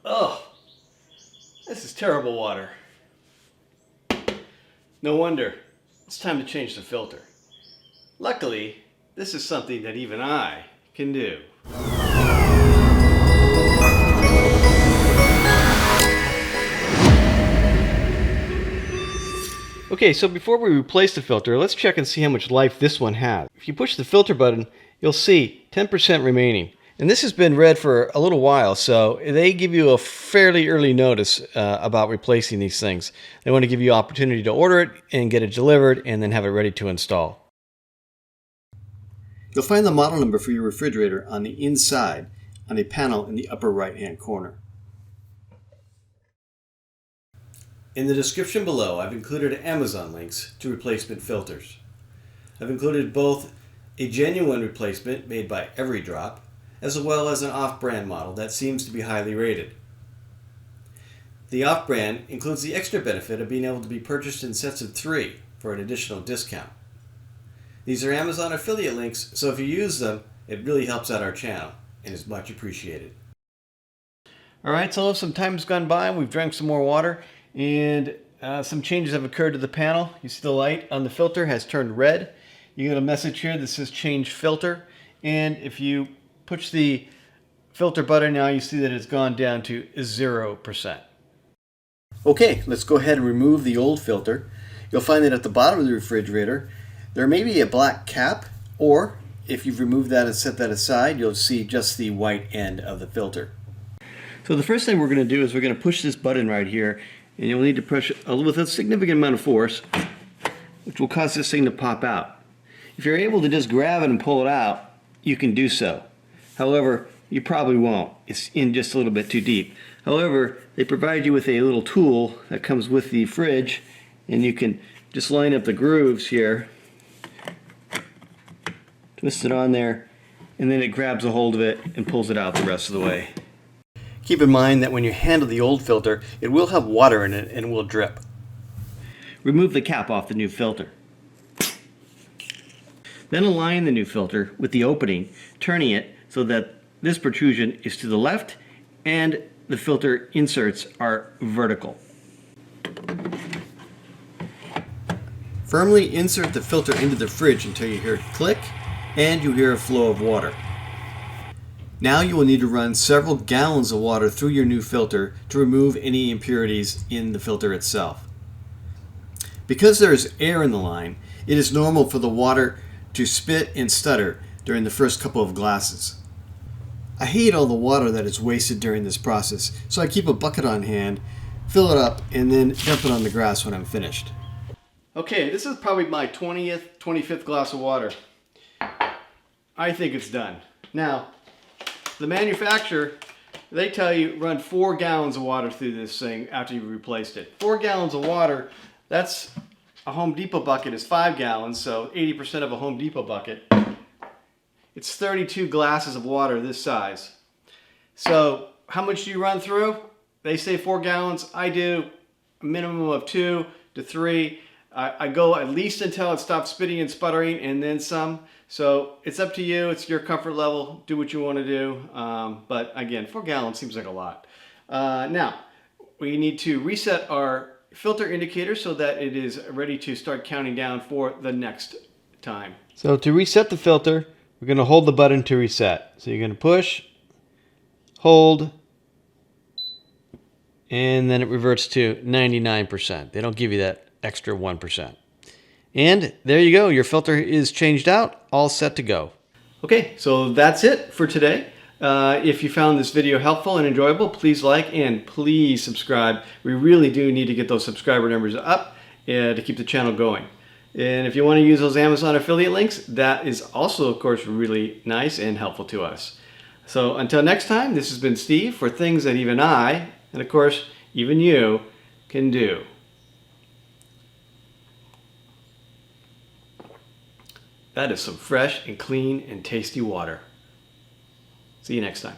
Oh, this is terrible water. No wonder. It's time to change the filter. Luckily, this is something that even I can do. Okay, so before we replace the filter, let's check and see how much life this one has. If you push the filter button, you'll see 10% remaining. And this has been read for a little while, so they give you a fairly early notice about replacing these things. They want to give you opportunity to order it and get it delivered and then have it ready to install. You'll find the model number for your refrigerator on the inside on a panel in the upper right-hand corner. In the description below, I've included Amazon links to replacement filters. I've included both a genuine replacement made by EveryDrop, as well as an off-brand model that seems to be highly rated. The off-brand includes the extra benefit of being able to be purchased in sets of 3 for an additional discount. These are Amazon affiliate links, so if you use them, it really helps out our channel and is much appreciated. Alright, so some time has gone by, we've drank some more water, and some changes have occurred to the panel. You see the light on the filter has turned red. You get a message here that says change filter, and if you push the filter button now, you see that it's gone down to 0%. Okay, let's go ahead and remove the old filter. You'll find that at the bottom of the refrigerator there may be a black cap, or if you've removed that and set that aside, you'll see just the white end of the filter. So the first thing we're going to do is we're going to push this button right here, and you'll need to push with a significant amount of force, which will cause this thing to pop out. If you're able to just grab it and pull it out, you can do so. However, you probably won't. It's in just a little bit too deep. However, they provide you with a little tool that comes with the fridge, and you can just line up the grooves here, twist it on there, and then it grabs a hold of it and pulls it out the rest of the way. Keep in mind that when you handle the old filter, it will have water in it and will drip. Remove the cap off the new filter. Then align the new filter with the opening, turning it so that this protrusion is to the left and the filter inserts are vertical. Firmly insert the filter into the fridge until you hear it click and you hear a flow of water. Now you will need to run several gallons of water through your new filter to remove any impurities in the filter itself. Because there is air in the line, it is normal for the water to spit and stutter during the first couple of glasses. I hate all the water that is wasted during this process, so I keep a bucket on hand, fill it up, and then dump it on the grass when I'm finished. Okay, this is probably my 25th glass of water. I think it's done. Now, the manufacturer, they tell you run 4 gallons of water through this thing after you've replaced it. 4 gallons of water, that's a Home Depot bucket is 5 gallons, so 80% of a Home Depot bucket. It's 32 glasses of water this size. So how much do you run through? They say 4 gallons. I do a minimum of 2 to 3. I go at least until it stops spitting and sputtering and then some. So it's up to you. It's your comfort level. Do what you want to do. But again, 4 gallons seems like a lot. Now, we need to reset our filter indicator so that it is ready to start counting down for the next time. So to reset the filter, we're going to hold the button to reset. So you're going to push, hold, and then it reverts to 99%. They don't give you that extra 1%. And there you go. Your filter is changed out, all set to go. Okay, so that's it for today. If you found this video helpful and enjoyable, please like and please subscribe. We really do need to get those subscriber numbers up to keep the channel going. And if you want to use those Amazon affiliate links, that is also, of course, really nice and helpful to us. So until next time, this has been Steve for things that even I, and of course, even you, can do. That is some fresh and clean and tasty water. See you next time.